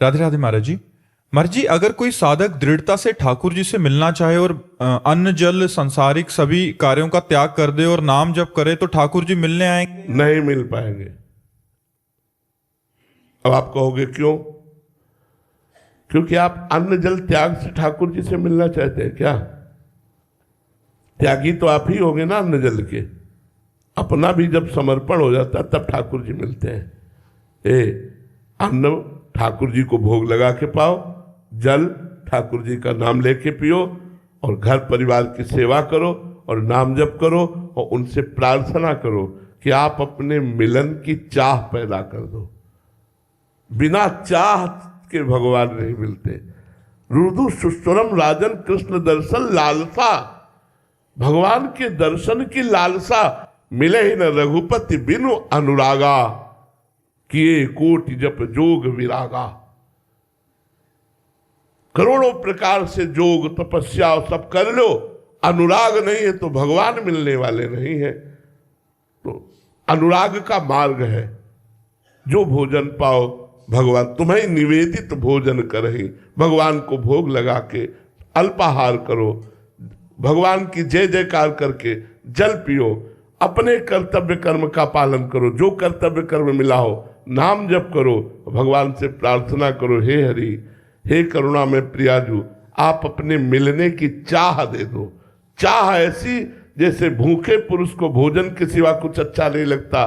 राधे राधे महाराज जी। महाराज जी, अगर कोई साधक दृढ़ता से ठाकुर जी से मिलना चाहे और अन्न जल सांसारिक सभी कार्यों का त्याग कर दे और नाम जप करे तो ठाकुर जी मिलने आएंगे? नहीं मिल पाएंगे। अब आप कहोगे क्यों? क्योंकि आप अन्न जल त्याग से ठाकुर जी से मिलना चाहते हैं क्या? त्यागी तो आप ही होंगे ना अन्न जल के। अपना भी जब समर्पण हो जाता है तब ठाकुर जी मिलते हैं। अन्न ठाकुर जी को भोग लगा के पाओ, जल ठाकुर जी का नाम लेके पियो, और घर परिवार की सेवा करो और नाम जप करो और उनसे प्रार्थना करो कि आप अपने मिलन की चाह पैदा कर दो। बिना चाह के भगवान नहीं मिलते। रुदु सुस्वरम राजन कृष्ण दर्शन लालसा, भगवान के दर्शन की लालसा। मिले ही न रघुपति बिनु अनुरागा, किए कोटि जप जोग विरागा। करोड़ों प्रकार से जोग तपस्या सब कर लो, अनुराग नहीं है तो भगवान मिलने वाले नहीं है। तो अनुराग का मार्ग है, जो भोजन पाओ भगवान तुम्हें निवेदित भोजन करही, भगवान को भोग लगा के अल्पाहार करो, भगवान की जय जयकार करके जल पियो, अपने कर्तव्य कर्म का पालन करो, जो कर्तव्य कर्म मिला हो नाम जप करो, भगवान से प्रार्थना करो, हे हरि हे करुणा में प्रियाजू आप अपने मिलने की चाह दे दो। चाह ऐसी जैसे भूखे पुरुष को भोजन के सिवा कुछ अच्छा नहीं लगता,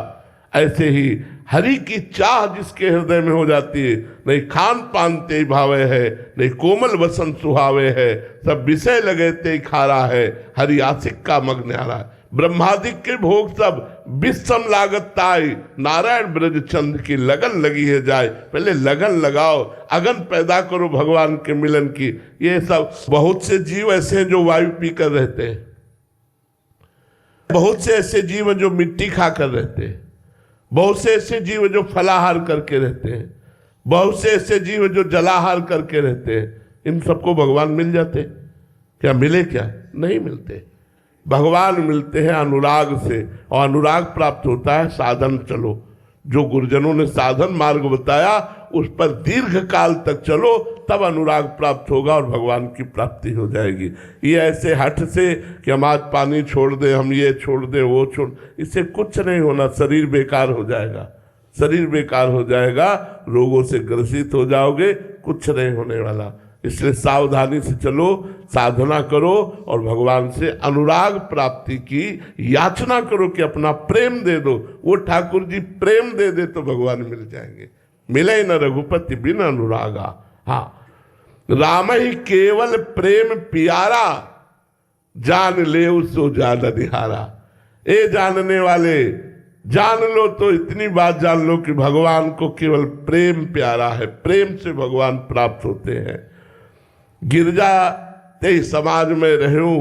ऐसे ही हरि की चाह जिसके हृदय में हो जाती है, नहीं खान पान ते भावे है, नहीं कोमल वसन सुहावे है, सब विषय लगे ते खारा है, हरि आशिक का मग्न आ है। ब्रह्मादिक के भोग सब विषम लागत ताई, नारायण ब्रज चंद की लगन लगी है जाए। पहले लगन लगाओ, अगन पैदा करो भगवान के मिलन की। ये सब बहुत से जीव ऐसे हैं जो वायु पीकर रहते हैं, बहुत से ऐसे जीव जो मिट्टी खाकर रहते हैं, बहुत से ऐसे जीव जो फलाहार करके रहते हैं, बहुत से ऐसे जीव जो जलाहार करके रहते हैं। इन सबको भगवान मिल जाते क्या? मिले क्या? नहीं मिलते। भगवान मिलते हैं अनुराग से, और अनुराग प्राप्त होता है साधन चलो। जो गुरुजनों ने साधन मार्ग बताया उस पर दीर्घ काल तक चलो, तब अनुराग प्राप्त होगा और भगवान की प्राप्ति हो जाएगी। ये ऐसे हठ से कि हम आज पानी छोड़ दें, हम ये छोड़ दें, वो छोड़, इससे कुछ नहीं होना। शरीर बेकार हो जाएगा, शरीर बेकार हो जाएगा, रोगों से ग्रसित हो जाओगे, कुछ नहीं होने वाला। इसलिए सावधानी से चलो, साधना करो और भगवान से अनुराग प्राप्ति की याचना करो कि अपना प्रेम दे दो। वो ठाकुर जी प्रेम दे दे तो भगवान मिल जाएंगे। मिले न रघुपति बिन अनुरागा। हाँ, राम ही केवल प्रेम प्यारा, जान ले सो जान निहारा। ए जानने वाले, जान लो तो इतनी बात जान लो कि भगवान को केवल प्रेम प्यारा है, प्रेम से भगवान प्राप्त होते हैं। गिरजा ते समाज में रहूं,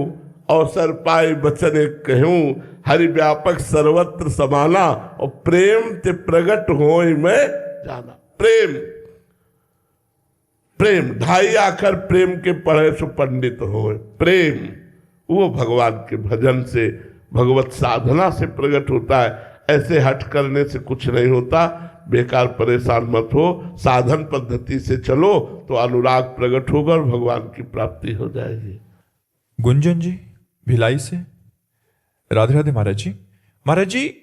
अवसर पाए बचन कहूं, हरि व्यापक सर्वत्र समाना, और प्रेम ते प्रगट होय में जाना। प्रेम, प्रेम ढाई आखर प्रेम के पढ़े सो पंडित होए। प्रेम वो भगवान के भजन से, भगवत साधना से प्रकट होता है। ऐसे हट करने से कुछ नहीं होता। बेकार परेशान मत हो, साधन पद्धति से चलो तो अनुराग प्रकट होगा और भगवान की प्राप्ति हो जाएगी। गुंजन जी भिलाई से, राधे राधे महाराज जी। महाराज जी,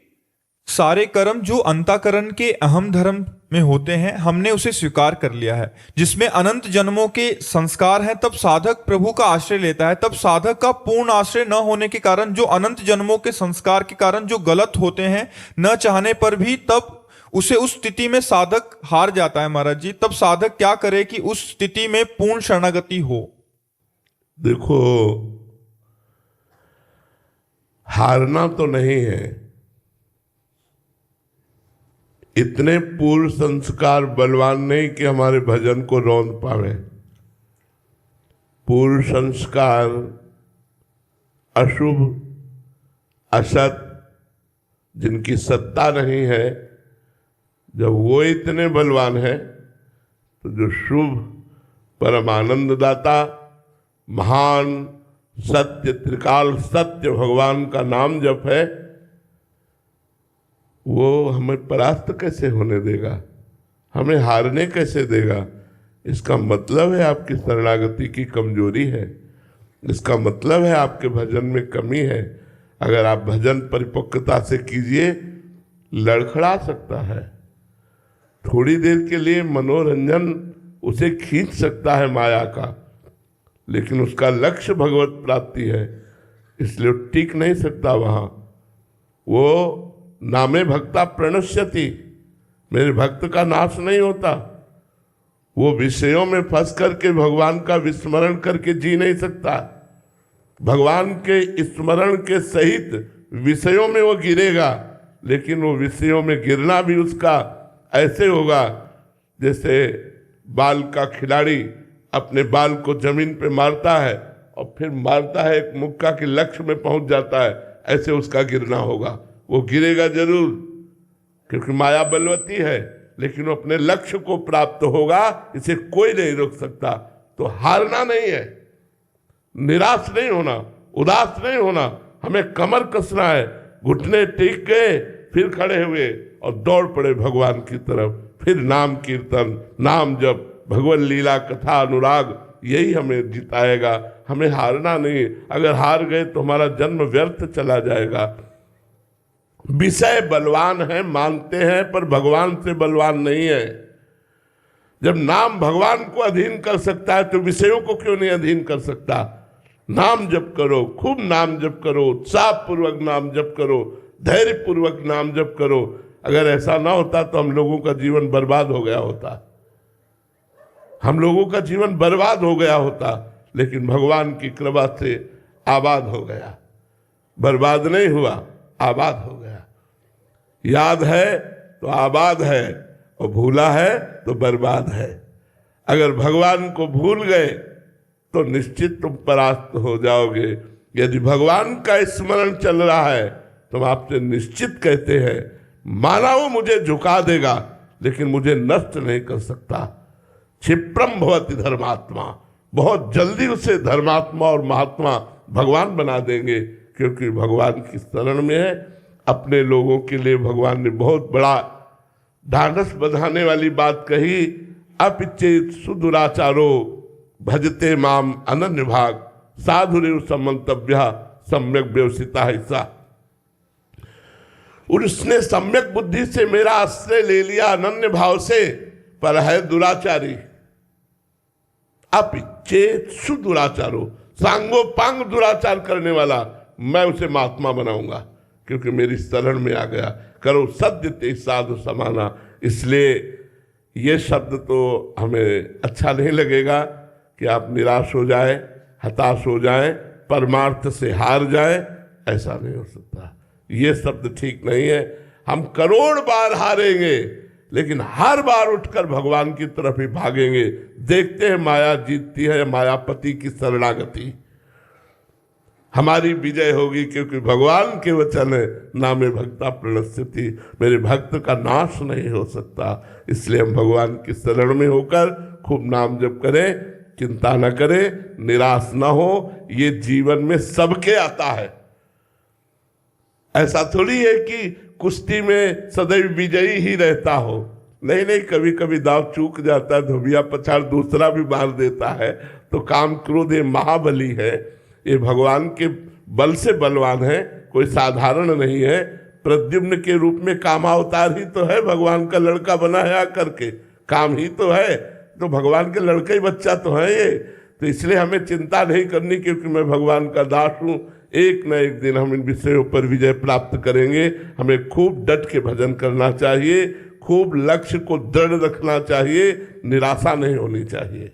सारे कर्म जो अंतःकरण के अहम धर्म में होते हैं हमने उसे स्वीकार कर लिया है, जिसमें अनंत जन्मों के संस्कार हैं। तब साधक प्रभु का आश्रय लेता है, तब साधक का पूर्ण आश्रय न होने के कारण, जो अनंत जन्मों के संस्कार के कारण जो गलत होते हैं न चाहने पर भी, तब उसे उस स्थिति में साधक हार जाता है। महाराज जी, तब साधक क्या करे कि उस स्थिति में पूर्ण शरणागति हो? देखो, हारना तो नहीं है, इतने पूर्व संस्कार बलवान नहीं कि हमारे भजन को रौंद पावे। पूर्व संस्कार अशुभ असत जिनकी सत्ता नहीं है, जब वो इतने बलवान है तो जो शुभ परम आनंद दाता महान सत्य त्रिकाल सत्य भगवान का नाम जप है, वो हमें परास्त कैसे होने देगा, हमें हारने कैसे देगा। इसका मतलब है आपकी शरणागति की कमजोरी है, इसका मतलब है आपके भजन में कमी है। अगर आप भजन परिपक्वता से कीजिए, लड़खड़ा सकता है, थोड़ी देर के लिए मनोरंजन उसे खींच सकता है माया का, लेकिन उसका लक्ष्य भगवत प्राप्ति है, इसलिए टिक नहीं सकता वहां। वो नामे भक्ता प्रणश्यति, मेरे भक्त का नाश नहीं होता। वो विषयों में फंस करके भगवान का विस्मरण करके जी नहीं सकता। भगवान के स्मरण के सहित विषयों में वो गिरेगा, लेकिन वो विषयों में गिरना भी उसका ऐसे होगा जैसे बाल का खिलाड़ी अपने बाल को जमीन पे मारता है और फिर मारता है एक मुक्का के लक्ष्य में पहुंच जाता है, ऐसे उसका गिरना होगा। वो गिरेगा जरूर क्योंकि माया बलवती है, लेकिन वो अपने लक्ष्य को प्राप्त होगा, इसे कोई नहीं रोक सकता। तो हारना नहीं है, निराश नहीं होना, उदास नहीं होना, हमें कमर कसना है, घुटने टेक गए, फिर खड़े हुए और दौड़ पड़े भगवान की तरफ। फिर नाम कीर्तन, नाम जप, भगवत लीला कथा अनुराग, यही हमें जिताएगा। हमें हारना नहीं, अगर हार गए तो हमारा जन्म व्यर्थ चला जाएगा। विषय बलवान है मानते हैं, पर भगवान से बलवान नहीं है। जब नाम भगवान को अधीन कर सकता है तो विषयों को क्यों नहीं अधीन कर सकता। नाम जप करो, खूब नाम जप करो, उत्साह पूर्वक नाम जप करो, धैर्य पूर्वक नाम जप करो। अगर ऐसा ना होता तो हम लोगों का जीवन बर्बाद हो गया होता, हम लोगों का जीवन बर्बाद हो गया होता। लेकिन भगवान की कृपा से आबाद हो गया, बर्बाद नहीं हुआ, आबाद हो गया। याद है तो आबाद है, और भूला है तो बर्बाद है। अगर भगवान को भूल गए तो निश्चित तुम परास्त हो जाओगे। यदि भगवान का स्मरण चल रहा है तो हम आपसे निश्चित कहते हैं, माना वो मुझे झुका देगा लेकिन मुझे नष्ट नहीं कर सकता। क्षिप्रम भवति धर्मात्मा, बहुत जल्दी उसे धर्मात्मा और महात्मा भगवान बना देंगे, क्योंकि भगवान की शरण में है। अपने लोगों के लिए भगवान ने बहुत बड़ा ढांढस बंधाने वाली बात कही, अपिचेत सुदुराचारो भजते माम अनन्य भाग साधुरेव समंतव्य सम्यक व्यवसिता हिस्सा। उसने सम्यक बुद्धि से मेरा आश्रय ले लिया अनन्य भाव से, पर है दुराचारी। अपिचेत सुदुराचारो, सांगो पांग दुराचार करने वाला, मैं उसे महात्मा बनाऊंगा क्योंकि मेरी शरण में आ गया। करो सद्य ते साधु समाना। इसलिए ये शब्द तो हमें अच्छा नहीं लगेगा कि आप निराश हो जाए, हताश हो जाए, परमार्थ से हार जाए, ऐसा नहीं हो सकता। ये शब्द ठीक नहीं है। हम करोड़ बार हारेंगे लेकिन हर बार उठकर भगवान की तरफ ही भागेंगे। देखते हैं माया जीतती है, मायापति की शरणागति। हमारी विजय होगी, क्योंकि भगवान के वचन है, नामे भक्ता प्रणश्यति, मेरे भक्त का नाश नहीं हो सकता। इसलिए हम भगवान की शरण में होकर खूब नाम जप करें, चिंता न करें, निराश न हो। ये जीवन में सबके आता है। ऐसा थोड़ी है कि कुश्ती में सदैव विजयी ही रहता हो। नहीं नहीं, कभी कभी दाव चूक जाता है, धोबिया पछाड़ दूसरा भी मार देता है। तो काम क्रोध ये महाबली है, ये भगवान के बल से बलवान है, कोई साधारण नहीं है। प्रद्युम्न के रूप में कामावतार ही तो है, भगवान का लड़का बना है आकर के, काम ही तो है। तो भगवान के लड़के ही बच्चा तो है ये। तो इसलिए हमें चिंता नहीं करनी, क्योंकि मैं भगवान का दास हूँ। एक न एक दिन हम इन विषयों पर विजय प्राप्त करेंगे। हमें खूब डट के भजन करना चाहिए, खूब लक्ष्य को दृढ़ रखना चाहिए, निराशा नहीं होनी चाहिए।